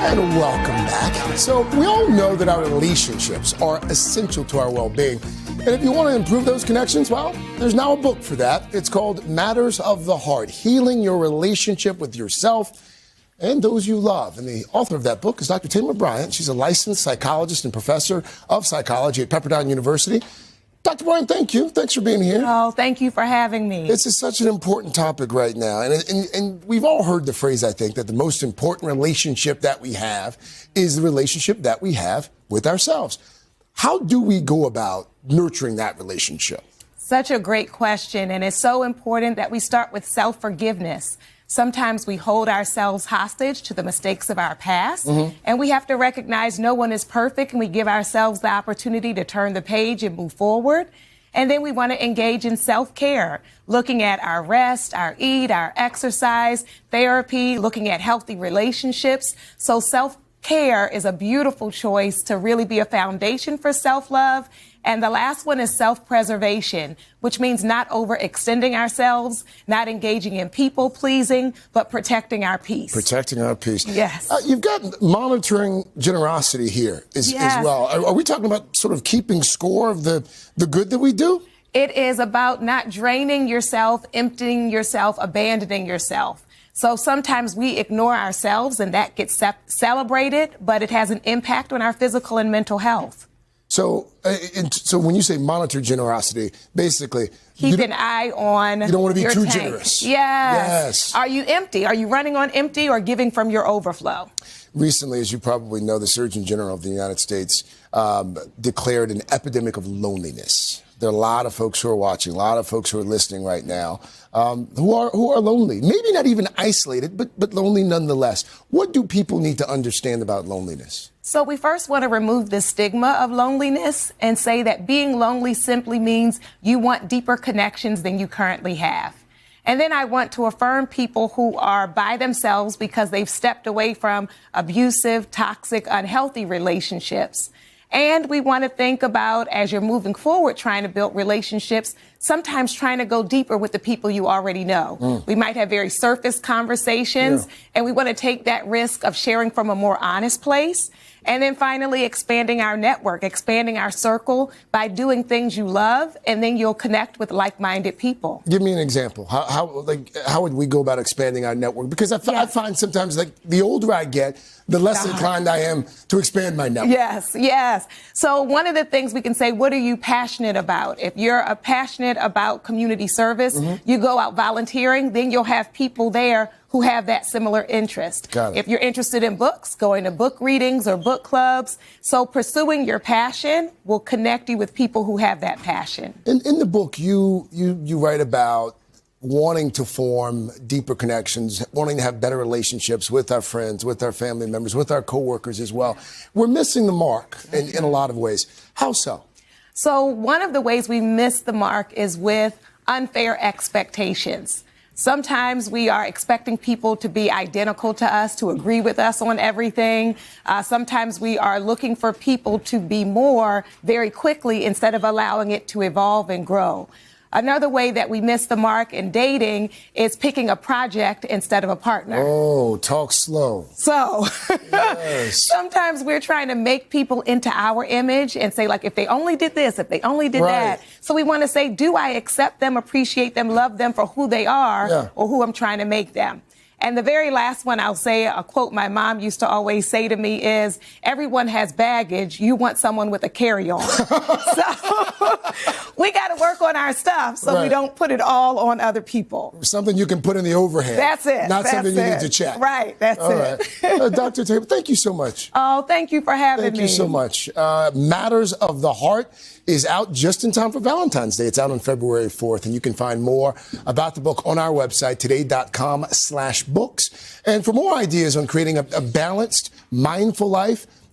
And welcome back. So we all know that our relationships are essential to our well-being. And if you want to improve those connections, well, there's now a book for that. It's called Matters of the Heart, Healing Your Relationship with Yourself and Those You Love. And the author of that book is Dr. Thema. She's a licensed psychologist and professor of psychology at Pepperdine University. Dr. Bryant, thank you. Thanks for being here. Oh, thank you for having me. This is such an important topic right now. And we've all heard the phrase, I think, that the most important relationship that we have is the relationship that we have with ourselves. How do we go about nurturing that relationship? Such a great question. And it's so important that we start with self-forgiveness. Sometimes we hold ourselves hostage to the mistakes of our past, and we have to recognize no one is perfect, and we give ourselves the opportunity to turn the page and move forward. And then we want to engage in self-care, looking at our rest, our eat, our exercise, therapy, looking at healthy relationships. So self-care is a beautiful choice to really be a foundation for self-love. And the last one is self-preservation, which means not overextending ourselves, not engaging in people-pleasing, but protecting our peace. Protecting our peace. Yes. You've got monitoring generosity here as well. Are we talking about sort of keeping score of the good that we do? It is about not draining yourself, emptying yourself, abandoning yourself. So sometimes we ignore ourselves, and that gets celebrated, but it has an impact on our physical and mental health. So when you say monitor generosity, basically keep an eye on. You don't want to be too tank. generous. Yes. Are you empty? Are you running on empty or giving from your overflow? Recently, as you probably know, the Surgeon General of the United States declared an epidemic of loneliness. There are a lot of folks who are watching, a lot of folks who are listening right now, who are lonely. Maybe not even isolated, but lonely nonetheless. What do people need to understand about loneliness? So we first want to remove the stigma of loneliness and say that being lonely simply means you want deeper connections than you currently have. And then I want to affirm people who are by themselves because they've stepped away from abusive, toxic, unhealthy relationships. And we want to think about, as you're moving forward, trying to build relationships, sometimes trying to go deeper with the people you already know. We might have very surface conversations, and we want to take that risk of sharing from a more honest place. And then finally, expanding our network, expanding our circle by doing things you love, and then you'll connect with like-minded people. Give me an example. How would we go about expanding our network? Because I find sometimes, like, the older I get, the less inclined I am to expand my network. Yes. So one of the things we can say, what are you passionate about? If you're passionate about community service, you go out volunteering, then you'll have people there who have that similar interest. Got it. If you're interested in books, going to book readings or book clubs. So pursuing your passion will connect you with people who have that passion. In the book, you write about wanting to form deeper connections, wanting to have better relationships with our friends, with our family members, with our coworkers as well. We're missing the mark in a lot of ways. How so? So one of the ways we miss the mark is with unfair expectations. Sometimes we are expecting people to be identical to us, to agree with us on everything. Sometimes we are looking for people to be more very quickly instead of allowing it to evolve and grow. Another way that we miss the mark in dating is picking a project instead of a partner. Oh, talk slow. So yes. Sometimes we're trying to make people into our image and say, like, if they only did this, if they only did that. So we want to say, do I accept them, appreciate them, love them for who they are or who I'm trying to make them? And the very last one I'll say, a quote my mom used to always say to me is, everyone has baggage. You want someone with a carry-on. So we got to work on our stuff so we don't put it all on other people. Something you can put in the overhead. That's it. Not something you need to check. Right. That's it. Dr. Thema, thank you so much. Oh, thank you for having me. Thank you so much. Matters of the Heart is out just in time for Valentine's Day. It's out on February 4th, and you can find more about the book on our website, today.com/books. And for more ideas on creating a balanced, mindful life,